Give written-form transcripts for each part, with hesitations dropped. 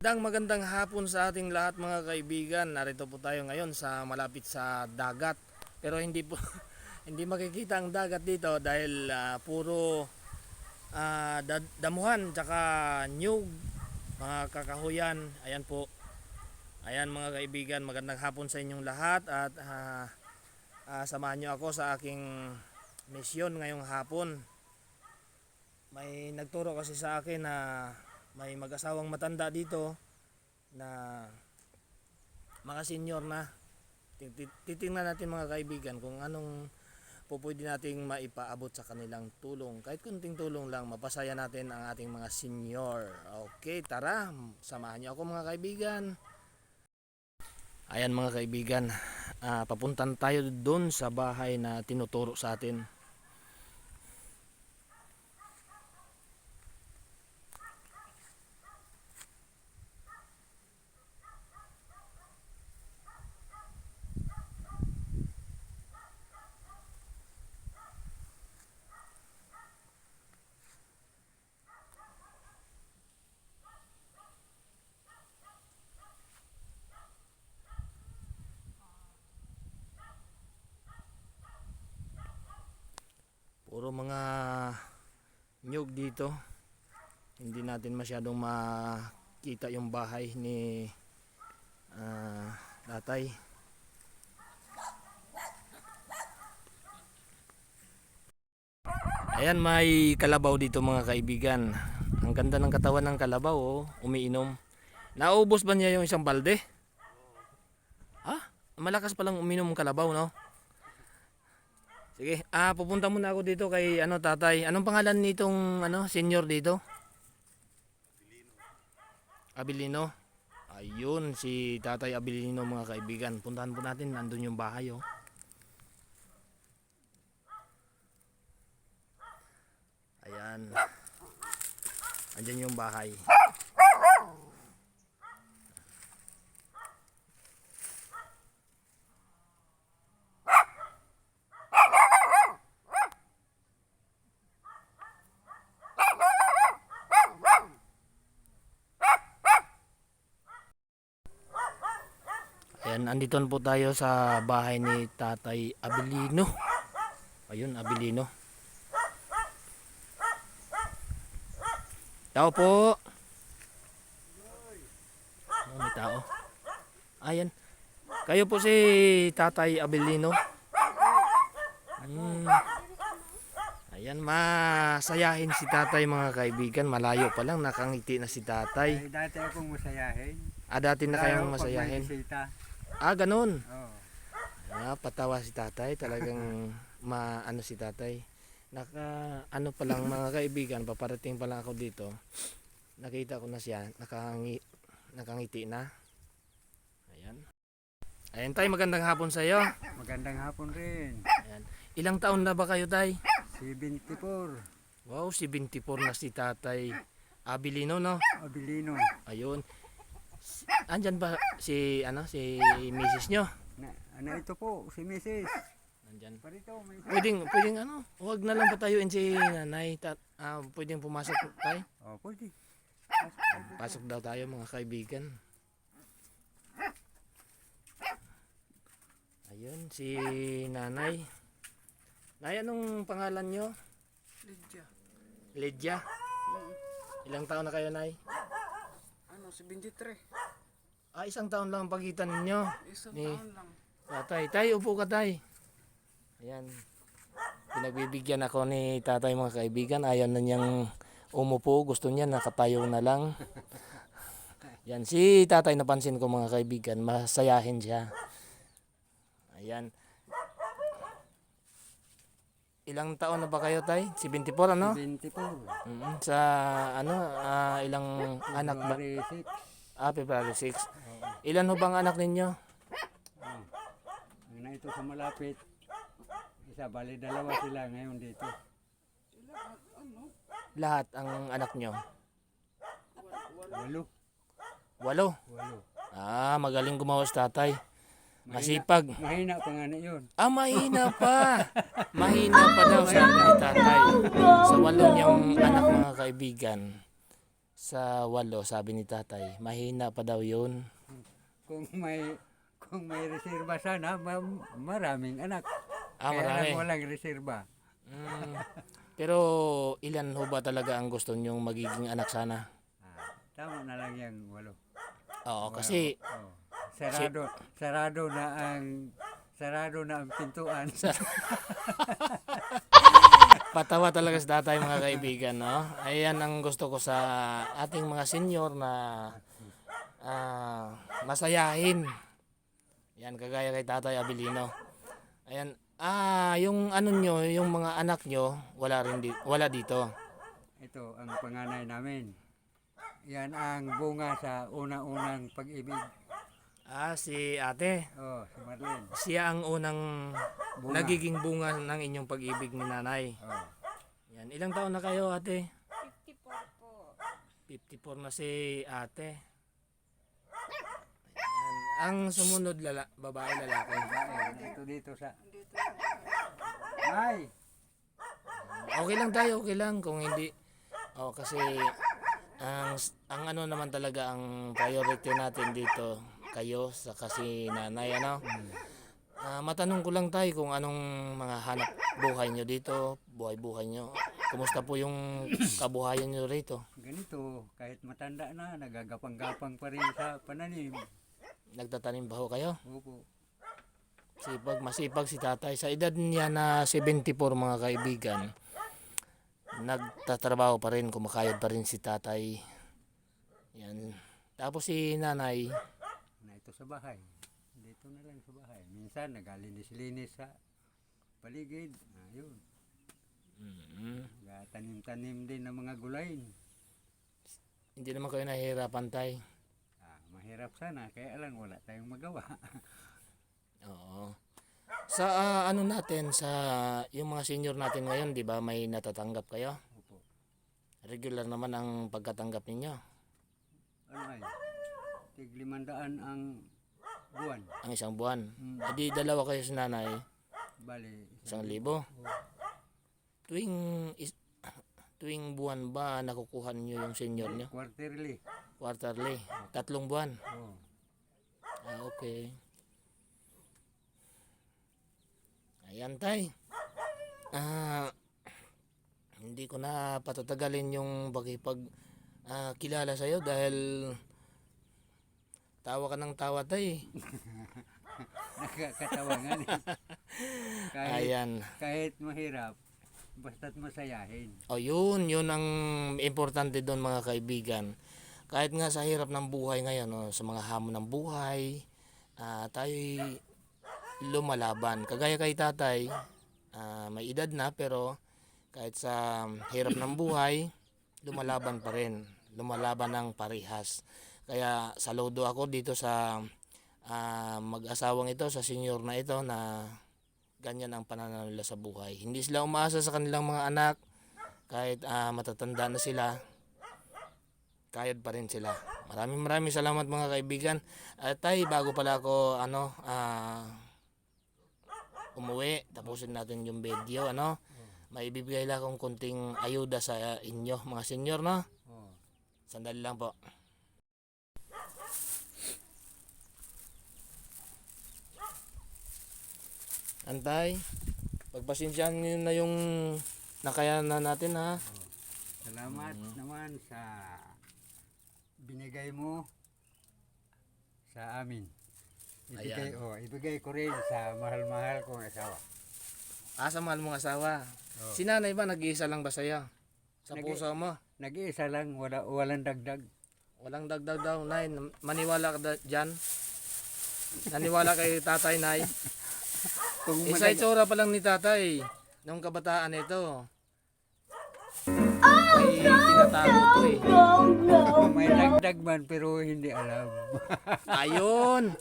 Magandang hapon sa ating lahat mga kaibigan. Narito po tayo ngayon sa malapit sa dagat. Pero hindi po hindi makikita ang dagat dito dahil puro damuhan tsaka nyug, mga kakahuyan. Ayan po. Ayan mga kaibigan, magandang hapon sa inyong lahat at samahan niyo ako sa aking misyon ngayong hapon. May nagturo kasi sa akin na may mag-asawang matanda dito na mga senior na. Titingnan natin mga kaibigan kung anong pwede nating maipaabot sa kanilang tulong. Kahit kunting tulong lang, mapasaya natin ang ating mga senior. Okay, tara, samahan niyo ako mga kaibigan. Ayan mga kaibigan, papuntan tayo doon sa bahay na tinuturo sa atin. Puro mga nyug dito. Hindi natin masyadong makita yung bahay ni tatay. Ayan, may kalabaw dito mga kaibigan. Ang ganda ng katawan ng kalabaw, oh, umiinom. Naubos ba niya yung isang balde? Malakas palang uminom ng kalabaw, no? Sige, pupunta muna ako dito kay tatay. Anong pangalan nitong senior dito? Abilino. Ayun, si Tatay Abilino mga kaibigan. Puntahan po natin, nandun yung bahay, oh. Ayan. Andyan yung bahay. Ayan, andito po tayo sa bahay ni Tatay Abilino. Ayun, Abilino. Tao po. Oh, may tao. Ayan. Kayo po si Tatay Abilino. Ayan, masayahin si Tatay mga kaibigan. Malayo pa lang, nakangiti na si Tatay. Dati akong masayahin. Dati na kayong masayahin. Ganun. Oh. Patawa si Tatay. Talagang maano si Tatay. Pa lang mga kaibigan, paparating pa lang ako dito. Nakita ko na siya, nakangiti na. Ayan. Ayan tay, magandang hapon sa iyo. Magandang hapon rin. Ayan. Ilang taon na ba kayo tay? 74. Wow, 74 na si Tatay Abilino, no? Abilino. Ayun. Andyan ba si Mrs. nyo? Ito po, si Mrs. Nandyan. Parito, may Pwedeng huwag na lang patayuin si nanay. Pwedeng pumasok tayo? Oh, pwede. Pasok daw tayo mga kaibigan. Ayun, si nanay. Nay, anong pangalan nyo? Lydia. Ilang taon na kayo, nay? 73. Isang taon lang ang pagitan ninyo. Isang taon lang. Tatay, tay, upo ka tay. Ayan. Pinagbibigyan ako ni tatay mga kaibigan. Ayaw na niyang umupo. Gusto niya nakatayo na lang. Yan, si tatay napansin ko mga kaibigan. Masayahin siya. Ayan. Ilang taon na ba kayo tay? 74 ano? 74. Sa ilang anak ba? February 6. February 6. Ilan ho bang anak ninyo? Ito sa malapit. Isa, bali dalawa sila ngayon dito. Lahat ang anak nyo? 8. 8? Magaling gumawa si tatay. Masipag. Mahina pa nga na yun. Mahina pa. Mahina pa daw sabi ni tatay. Sa 8 niyang anak mga kaibigan. Sa 8, sabi ni tatay. Mahina pa daw yun. Kung may reserba sana, maraming anak. Ah, Kaya marami. lang walang reserba. Mm. Pero ilan ho ba talaga ang gusto nyong magiging anak sana? Tama na lang yung 8. Oo, kasi Oh. Sarado na ang pintuan. patawa talaga si tatay mga kaibigan, no? Ayan ang gusto ko sa ating mga senior na masayahin. Yan, kagaya kay Tatay Abilino. Ayan, yung ano nyo, yung mga anak nyo, wala dito. Ito ang panganay namin. Yan ang bunga sa una-unang pag-ibig. Si ate. Oh, si Marlene. Siya ang unang Bunga. nagiging bunga ng inyong pag-ibig ni nanay. Oh. Yan, ilang taon na kayo ate? 54 po. 54 na si ate. Yan. Ang sumunod babae lalaki. Ito dito sa... Ay! Okay lang tayo, okay lang kung hindi. Kasi ang ano naman talaga ang priority natin dito kayo sa kasi nanay ano. Matanong ko lang tayo kung anong mga hanap buhay nyo dito, buhay nyo. Kumusta po yung kabuhayan nyo rito? Ganito, kahit matanda na, nagagapang-gapang pa rin sa pananim. Nagtatanim ba ho kayo? Opo. Masipag si tatay. Sa edad niya na 74 mga kaibigan, nagtatrabaho pa rin, kumakayod pa rin si tatay. Yan. Tapos si nanay, Na ito sa bahay. Dito na lang sa bahay. Minsan, nagalinis-linis sa paligid. Ayun. Tanim-tanim din ng mga gulayin. hindi naman kayo nahihirapan tay. Mahirap sana, kaya lang wala tayong magawa. Oo. Sa ano natin, sa yung mga senior natin ngayon, di ba may natatanggap kayo? Opo. Regular naman ang pagkatanggap ninyo. Ano ay? Tig 500 ang buwan. Ang isang buwan. Edi dalawa kayo sa nanay, Bali, 1,000. Tuwing buwan ba nakukuha niyo yung senior niyo? quarterly. Quarterly. 3 buwan. Oh. Okay. Ayan tay. Hindi ko na patatagalin yung pakipag kilala sa'yo dahil tawa ka ng tawa tay. Nakakatawa nga eh. Ayan. Kahit mahirap, basta't masayahin. Yun ang importante doon mga kaibigan. Kahit nga sa hirap ng buhay ngayon, sa mga hamon ng buhay, tayo'y lumalaban. Kagaya kay tatay, may edad na pero kahit sa hirap ng buhay, lumalaban pa rin. Lumalaban ng parihas. Kaya saludo ako dito sa mag-asawang ito, sa senior na ito na ganyan ang pananaw nila sa buhay. Hindi sila umaasa sa kanilang mga anak kahit matatanda na sila. Kayod pa rin sila. Maraming salamat mga kaibigan. Tay, bago pala ako umuwi, tapusin natin yung video, may ibibigay lang akong kunting ayuda sa inyo mga senior, no? Oh. Sandali lang po. Antay, pagpasensyahan nyo na yung nakayanan natin ha. Salamat naman sa binigay mo sa amin. Ibigay ko rin sa mahal-mahal kong asawa. Sa mahal mong asawa. Oh. Si nanay ba nag-iisa lang ba sa'yo? Sa puso mo? Nag-iisa lang, walang dagdag. Walang dagdag daw, nay. Maniwala ka dyan? Naniwala kay tatay, nay? Kung Isa itsura pa lang ni tatay nung kabataan nito. May tinatago to eh. may dagdag man pero hindi alam. Ayun!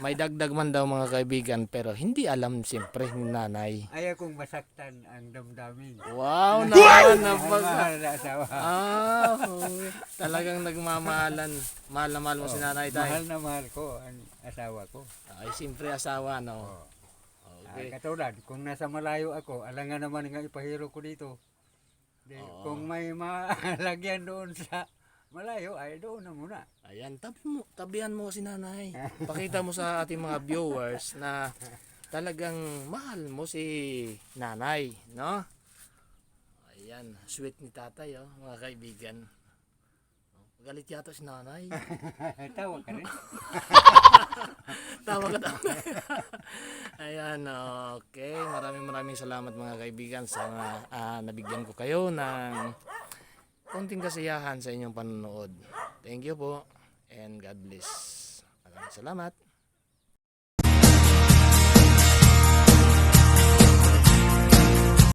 May dagdag man daw mga kaibigan pero hindi alam siyempre ni nanay. Ayaw kong masaktan ang damdamin. Wow naman! Mahal na asawa. Talagang nagmamahalan. Mahal na mahal mo si nanay tayo. Mahal na mahal ko ang asawa ko. Ay, siyempre asawa, no? Okay. Katulad, kung nasa malayo ako, alangan naman nga ipahiro ko dito. Kung may malagyan doon sa malayo ay doon na muna. Ayan, tabihan mo si nanay. Pakita mo sa ating mga viewers na talagang mahal mo si nanay, no? Ayan, sweet ni tatay, oh, mga kaibigan. Galit yata si nanay. Tawa ka rin. Tawa ka daw. Ayan, okay. Maraming salamat mga kaibigan sa nabigyan ko kayo ng konting kasiyahan sa inyong panonood. Thank you po and God bless. Maraming salamat.